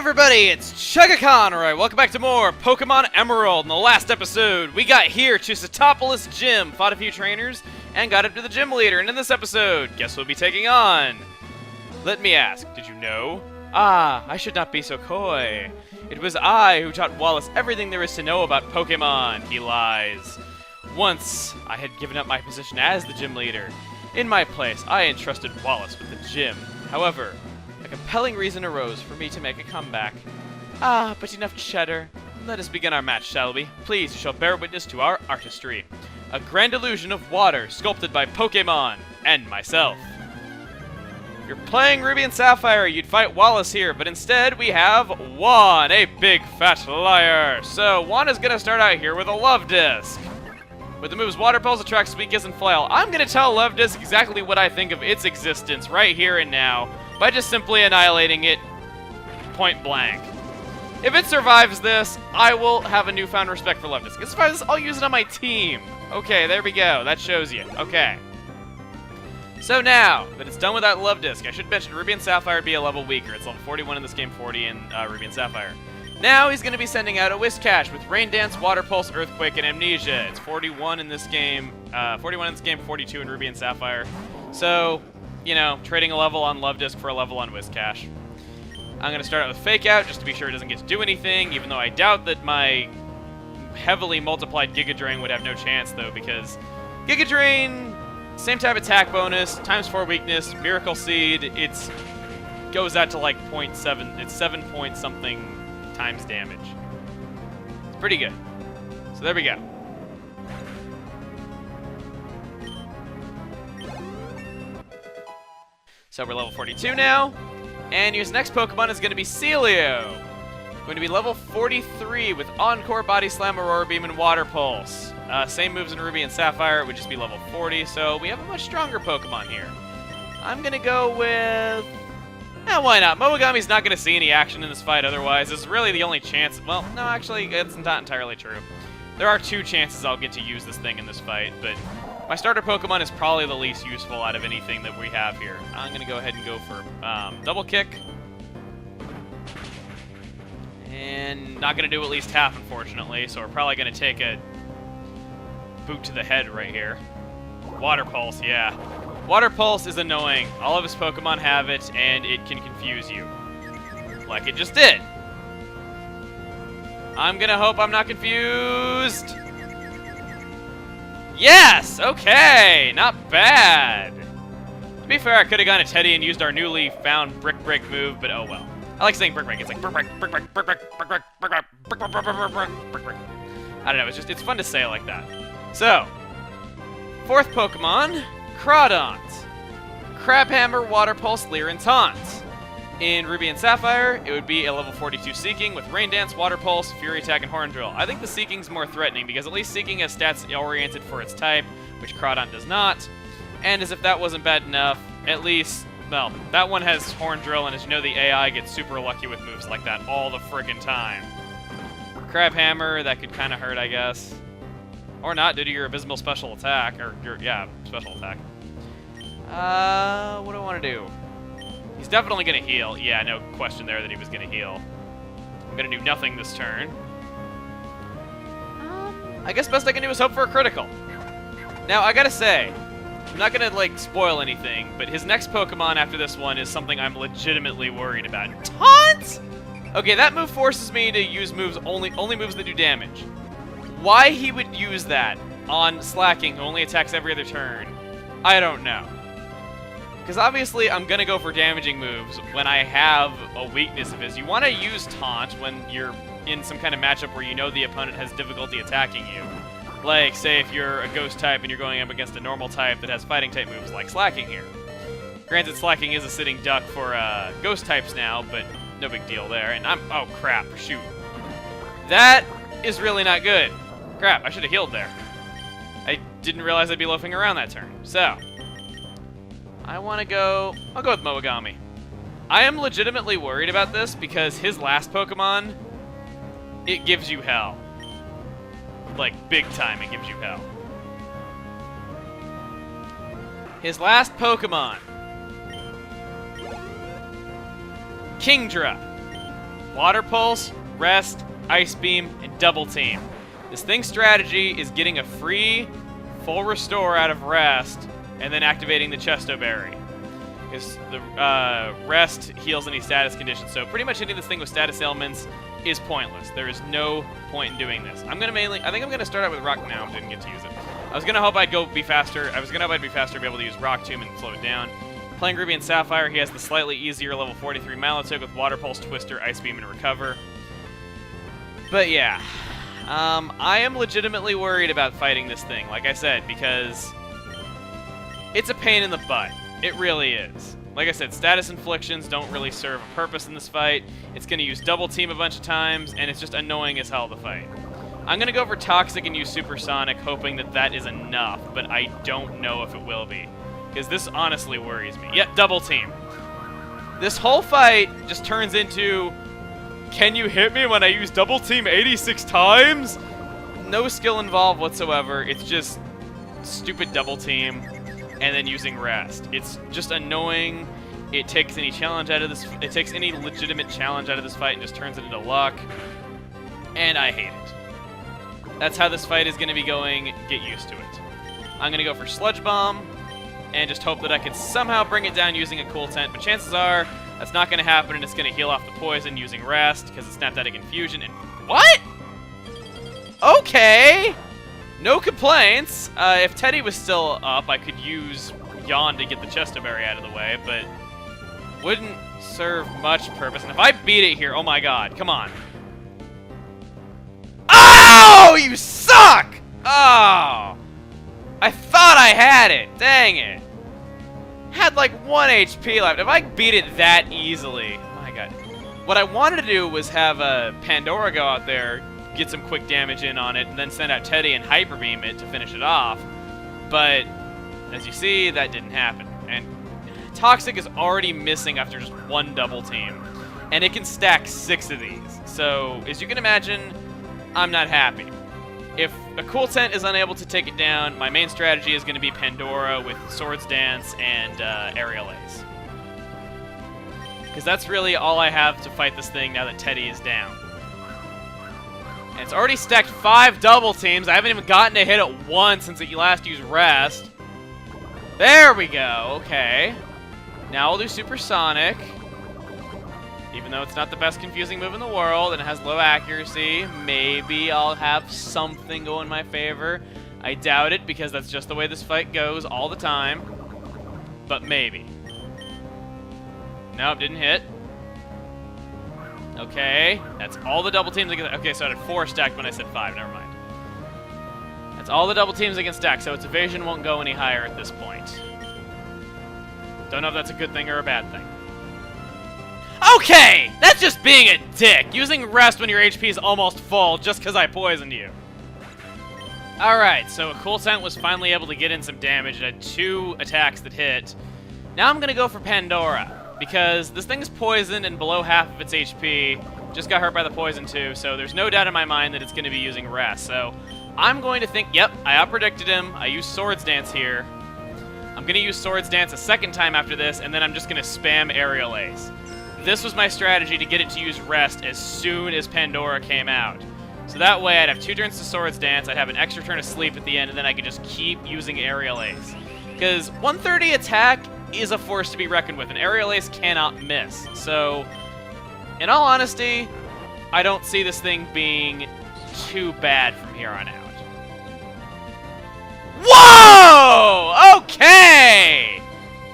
everybody, it's Chugga Conroy. Welcome back to more Pokemon Emerald. In the last episode, we got here to Satopolis Gym, fought a few trainers, and got up to the gym leader. And in this episode, guess who we'll be taking on? Let me ask, did you know? Ah, I should not be so coy. It was I who taught Wallace everything there is to know about Pokemon. He lies. Once, I had given up my position as the gym leader. In my place, I entrusted Wallace with the gym. However, a compelling reason arose for me to make a comeback. Ah, but enough chatter. Let us begin our match, shall we? Please, you shall bear witness to our artistry. A grand illusion of water sculpted by Pokémon and myself. If you're playing Ruby and Sapphire, you'd fight Wallace here, but instead we have Juan, a big fat liar. So Juan is going to start out here with a Love Disc. With the moves Water Pulse, Attract, Squeakies, and Flail, I'm going to tell Love Disc exactly what I think of its existence right here and now by just simply annihilating it point blank. If it survives this, I will have a newfound respect for Love Disc. If it survives this, I'll use it on my team. Okay, there we go. That shows you. Okay. So now that it's done with that Love Disc, I should mention Ruby and Sapphire would be a level weaker. It's level 41 in this game, 40 in Ruby and Sapphire. Now he's going to be sending out a Whiscash with Rain Dance, Water Pulse, Earthquake, and Amnesia. It's 41 in this game, 42 in Ruby and Sapphire. So, you know, trading a level on Love Disc for a level on Whiscash. I'm going to start out with Fake Out just to be sure it doesn't get to do anything, even though I doubt that my heavily multiplied Giga Drain would have no chance, though, because Giga Drain, same type attack bonus, times 4 weakness, Miracle Seed, it's goes out to like 0.7, it's 7 point something times damage. It's pretty good. So there we go. So we're level 42 now, and his next Pokemon is going to be Celio. Going to be level 43 with Encore, Body Slam, Aurora Beam, and Water Pulse. Same moves in Ruby and Sapphire, it would just be level 40, so we have a much stronger Pokemon here. I'm going to go with... why not? Moagami's not going to see any action in this fight otherwise. This is really the only chance... Well, no, actually, it's not entirely true. There are 2 chances I'll get to use this thing in this fight, but my starter Pokemon is probably the least useful out of anything that we have here. I'm going to go ahead and go for Double Kick. And not going to do at least half, unfortunately, so we're probably going to take a boot to the head right here. Water Pulse, yeah. Water Pulse is annoying. All of his Pokemon have it, and it can confuse you. Like it just did. I'm gonna hope I'm not confused. Yes! Okay! Not bad. To be fair, I could have gone to Teddy and used our newly found Brick Break move, but oh well. I like saying Brick Break. It's like Brick Break, Brick Break, Brick Break, Brick Break, Brick Break, Brick Break, Brick Break, Brick Break. I don't know, it's fun to say it like that. So, 4th Pokemon, Crawdont. Crabhammer, Water Pulse, Leer, and Taunt. In Ruby and Sapphire, it would be a level 42 Seeking with Rain Dance, Water Pulse, Fury Attack, and Horn Drill. I think the Seeking's more threatening because at least Seeking has stats oriented for its type, which Crawdont does not. And as if that wasn't bad enough, at least, well, that one has Horn Drill, and as you know, the AI gets super lucky with moves like that all the friggin' time. Crabhammer, that could kind of hurt, I guess. Or not, due to your Abysmal Special Attack, or your, yeah, Special Attack. What do I want to do? He's definitely going to heal. Yeah, no question there that he was going to heal. I'm going to do nothing this turn. I guess best I can do is hope for a critical. Now, I gotta say, I'm not going to, like, spoil anything, but his next Pokemon after this one is something I'm legitimately worried about. Taunt? Okay, that move forces me to use moves only moves that do damage. Why he would use that on Slacking, who only attacks every other turn, I don't know. Because obviously I'm going to go for damaging moves when I have a weakness of his. You want to use Taunt when you're in some kind of matchup where you know the opponent has difficulty attacking you. Like, say if you're a Ghost type and you're going up against a normal type that has fighting type moves like Slacking here. Granted, Slacking is a sitting duck for Ghost types now, but no big deal there. And oh crap, shoot. That is really not good. Crap, I should have healed there. I didn't realize I'd be loafing around that turn. So, I want to go... I'll go with Moagami. I am legitimately worried about this because his last Pokemon, it gives you hell. Like, big time it gives you hell. His last Pokemon, Kingdra. Water Pulse, Rest, Ice Beam, and Double Team. This thing's strategy is getting a free full restore out of Rest, and then activating the Chesto Berry. Because the Rest heals any status conditions, so pretty much hitting this thing with status ailments is pointless. There is no point in doing this. I think I'm gonna start out with Rock now. Didn't get to use it. I was gonna hope I'd be faster. I was gonna hope I'd be faster, be able to use Rock Tomb and slow it down. Playing Ruby and Sapphire, he has the slightly easier level 43 Malatoke with Water Pulse, Twister, Ice Beam, and Recover. But yeah, I am legitimately worried about fighting this thing, like I said, because it's a pain in the butt. It really is. Like I said, status inflictions don't really serve a purpose in this fight. It's going to use Double Team a bunch of times, and it's just annoying as hell to fight. I'm going to go for Toxic and use Supersonic, hoping that that is enough, but I don't know if it will be. Because this honestly worries me. Yeah, Double Team. This whole fight just turns into, can you hit me when I use Double Team 86 times? No skill involved whatsoever. It's just stupid Double Team and then using Rest. It's just annoying. It takes any challenge out of this. It takes any legitimate challenge out of this fight and just turns it into luck. And I hate it. That's how this fight is going to be going. Get used to it. I'm going to go for Sludge Bomb and just hope that I can somehow bring it down using a Cool Tent. But chances are that's not going to happen, and it's going to heal off the poison using Rest because it's snapped out of Confusion. And what? Okay. No complaints. If Teddy was still up, I could use Yawn to get the Chesto Berry out of the way, but wouldn't serve much purpose. And if I beat it here, oh my god, come on. Oh, you suck! Oh, I thought I had it. Dang it. Had like 1 HP left. If I beat it that easily, oh my god. What I wanted to do was have Pandora go out there, get some quick damage in on it, and then send out Teddy and Hyper Beam it to finish it off. But as you see, that didn't happen. And Toxic is already missing after just 1 Double Team, and it can stack 6 of these. So as you can imagine, I'm not happy. If a Cool Tent is unable to take it down, my main strategy is going to be Pandora with Swords Dance and Aerial Ace. Because that's really all I have to fight this thing now that Teddy is down. And it's already stacked 5 Double Teams. I haven't even gotten to hit it once since it last used Rest. There we go. Okay. Now I'll do Supersonic. Even though it's not the best confusing move in the world and it has low accuracy, maybe I'll have something go in my favor. I doubt it because that's just the way this fight goes all the time. But maybe. Nope, didn't hit. Okay, that's all the Double Teams against. Okay, so I had 4 stacked when I said 5. Never mind. That's all the Double Teams against stack, so its evasion won't go any higher at this point. Don't know if that's a good thing or a bad thing. Okay, that's just being a dick. Using Rest when your HP is almost full just because I poisoned you. Alright, so a Cool Tent was finally able to get in some damage. It had 2 attacks that hit. Now I'm going to go for Pandora. Because this thing is poisoned and below half of its HP. Just got hurt by the poison too, so there's no doubt in my mind that it's going to be using Rest. So I'm going to think, yep, I outpredicted him. I used Swords Dance here. I'm going to use Swords Dance a second time after this, and then I'm just going to spam Aerial Ace. This was my strategy to get it to use Rest as soon as Pandora came out. So that way I'd have 2 turns to Swords Dance, I'd have an extra turn of Sleep at the end, and then I could just keep using Aerial Ace. Because 130 attack is a force to be reckoned with, and Aerial Ace cannot miss. So, in all honesty, I don't see this thing being too bad from here on out. Whoa! Okay!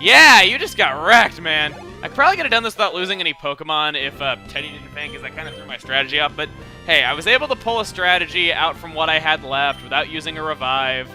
Yeah, you just got wrecked, man. I probably could have done this without losing any Pokemon if Teddy didn't faint, because I kind of threw my strategy off. But, hey, I was able to pull a strategy out from what I had left without using a Revive.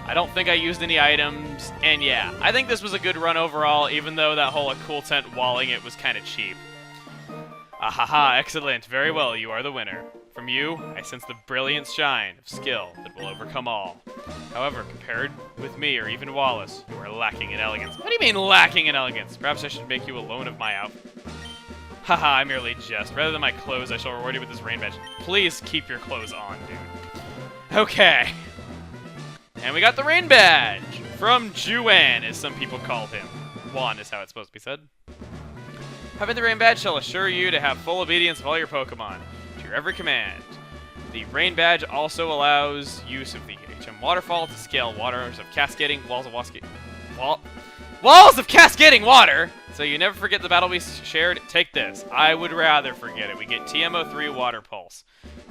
I don't think I used any items, and yeah, I think this was a good run overall, even though that whole Cool Tent walling it was kind of cheap. Ahaha, excellent, very well, you are the winner. From you, I sense the brilliant shine of skill that will overcome all. However, compared with me or even Wallace, you are lacking in elegance. What do you mean lacking in elegance? Perhaps I should make you a loan of my outfit. Haha, I merely jest. Rather than my clothes, I shall reward you with this rain badge. Please keep your clothes on, dude. Okay. And we got the rain badge from Juan, as some people call him. Juan is how it's supposed to be said. Having the Rain Badge shall assure you to have full obedience of all your Pokemon, to your every command. The Rain Badge also allows use of the HM Waterfall to scale waters of cascading walls of cascading water! So you never forget the battle we shared. Take this. I would rather forget it. We get TM03 Water Pulse.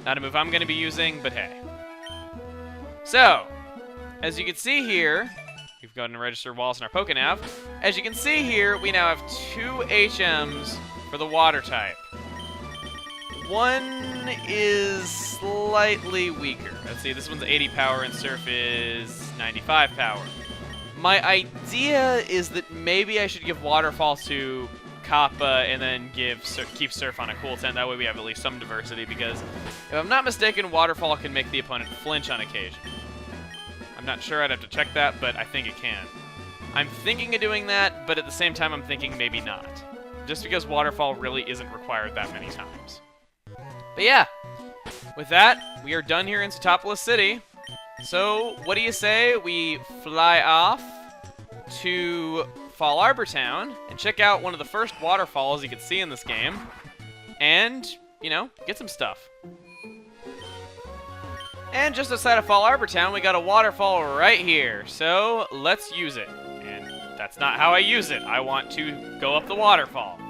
Not a move I'm going to be using, but hey. So, as you can see here, we've gone to register walls in our Pokénav. As you can see here, we now have 2 HMs for the water type. One is slightly weaker. Let's see, this one's 80 power and Surf is 95 power. My idea is that maybe I should give Waterfall to Kappa and then keep Surf on a cool 10. That way we have at least some diversity, because if I'm not mistaken, Waterfall can make the opponent flinch on occasion. I'm not sure, I'd have to check that, but I think it can. I'm thinking of doing that, but at the same time I'm thinking maybe not. Just because Waterfall really isn't required that many times. But yeah, with that, we are done here in Satopolis City. So, what do you say we fly off to Fall Arbor Town and check out one of the first waterfalls you can see in this game and, you know, get some stuff. And just outside of Fall Arbor Town, we got a waterfall right here, so let's use it. And that's not how I use it. I want to go up the waterfall.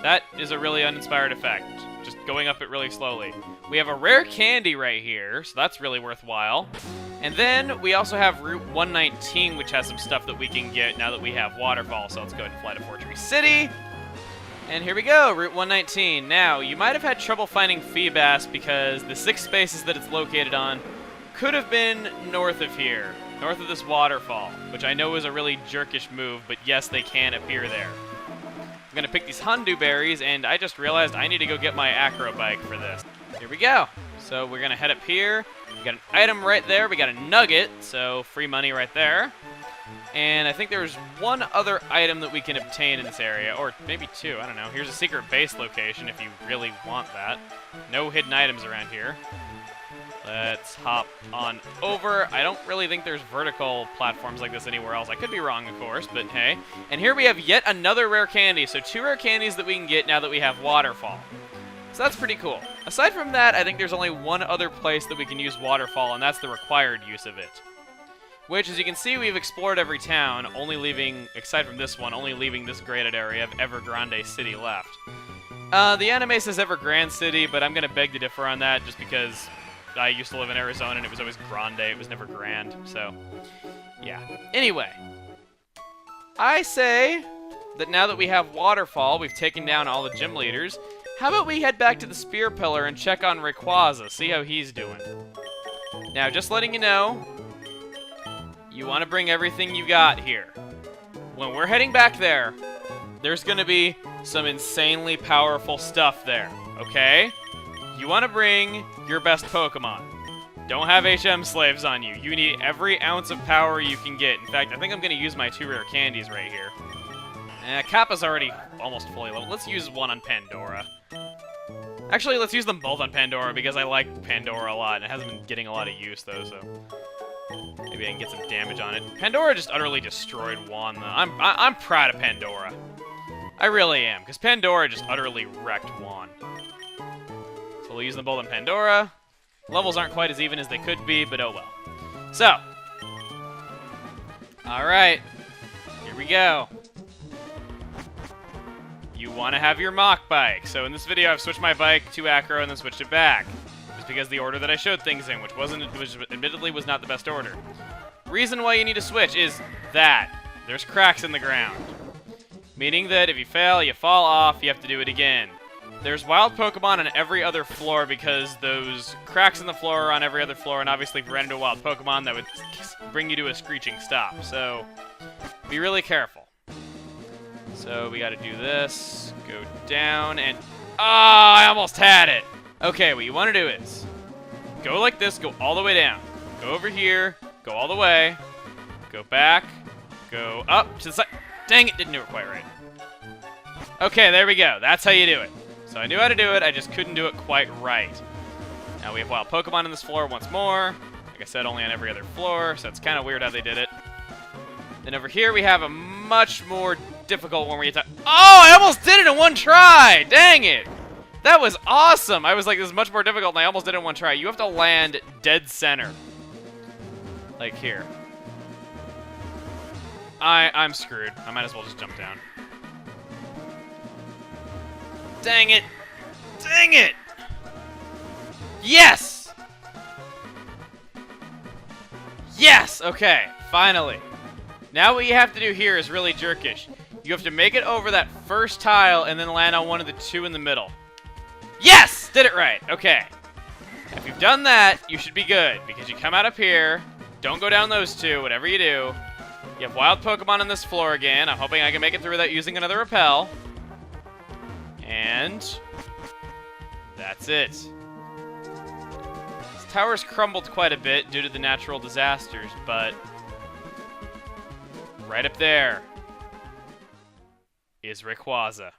That is a really uninspired effect, just going up it really slowly. We have a rare candy right here, so that's really worthwhile. And then we also have Route 119, which has some stuff that we can get now that we have Waterfall. So let's go ahead and fly to Fortree City. And here we go, Route 119. Now, you might have had trouble finding Feebas because the 6 spaces that it's located on could have been north of here, north of this waterfall, which I know is a really jerkish move, but yes, they can appear there. I'm going to pick these Hondu berries, and I just realized I need to go get my acro bike for this. Here we go. So we're going to head up here. We got an item right there. We got a nugget, so free money right there. And I think there's one other item that we can obtain in this area, or maybe 2, I don't know. Here's a secret base location if you really want that. No hidden items around here. Let's hop on over. I don't really think there's vertical platforms like this anywhere else. I could be wrong, of course, but hey. And here we have yet another rare candy. So 2 rare candies that we can get now that we have Waterfall. So that's pretty cool. Aside from that, I think there's only one other place that we can use Waterfall, and that's the required use of it. Which, as you can see, we've explored every town, only leaving, aside from this one, only leaving this graded area of Evergrande City left. The anime says Evergrande City, but I'm going to beg to differ on that just because I used to live in Arizona and it was always Grande, it was never Grand, so yeah. Anyway, I say that now that we have Waterfall, we've taken down all the gym leaders, how about we head back to the Spear Pillar and check on Rayquaza, see how he's doing. Now, just letting you know, you want to bring everything you got here. When we're heading back there, there's going to be some insanely powerful stuff there, okay? You want to bring your best Pokemon. Don't have HM slaves on you. You need every ounce of power you can get. In fact, I think I'm going to use my 2 rare candies right here. Kappa's already almost fully leveled. Let's use one on Pandora. Actually, let's use them both on Pandora because I like Pandora a lot, and it hasn't been getting a lot of use, though, so maybe I can get some damage on it. Pandora just utterly destroyed Juan, though. I'm proud of Pandora. I really am, because Pandora just utterly wrecked Juan. So we'll use them both on Pandora. Levels aren't quite as even as they could be, but oh well. So, alright, here we go. You want to have your Mach bike. So in this video, I've switched my bike to Acro and then switched it back. Just because the order that I showed things in, which admittedly was not the best order. Reason why you need to switch is that there's cracks in the ground. Meaning that if you fail, you fall off, you have to do it again. There's wild Pokemon on every other floor because those cracks in the floor are on every other floor, and obviously if you ran into a wild Pokemon, that would bring you to a screeching stop. So, be really careful. So, we gotta do this, go down, and... Ah, I almost had it! Okay, what you want to do is go like this, go all the way down. Go over here, go all the way, go back, go up to the side. Dang it, didn't do it quite right. Okay, there we go. That's how you do it. So I knew how to do it, I just couldn't do it quite right. Now we have wild Pokemon on this floor once more. Like I said, only on every other floor, so it's kind of weird how they did it. Then over here we have a much more difficult when we attack. Oh, I almost did it in one try! Dang it! That was awesome! I was like, this is much more difficult, and I almost did it in one try. You have to land dead center. Like here. I'm screwed. I might as well just jump down. Dang it! Dang it! Yes! Yes! Okay, finally. Now what you have to do here is really jerkish. You have to make it over that first tile and then land on one of the two in the middle. Yes! Did it right. Okay. If you've done that, you should be good, because you come out up here, don't go down those two, whatever you do. You have wild Pokemon on this floor again. I'm hoping I can make it through without using another repel. And that's it. This tower's crumbled quite a bit due to the natural disasters, but right up there is Rayquaza.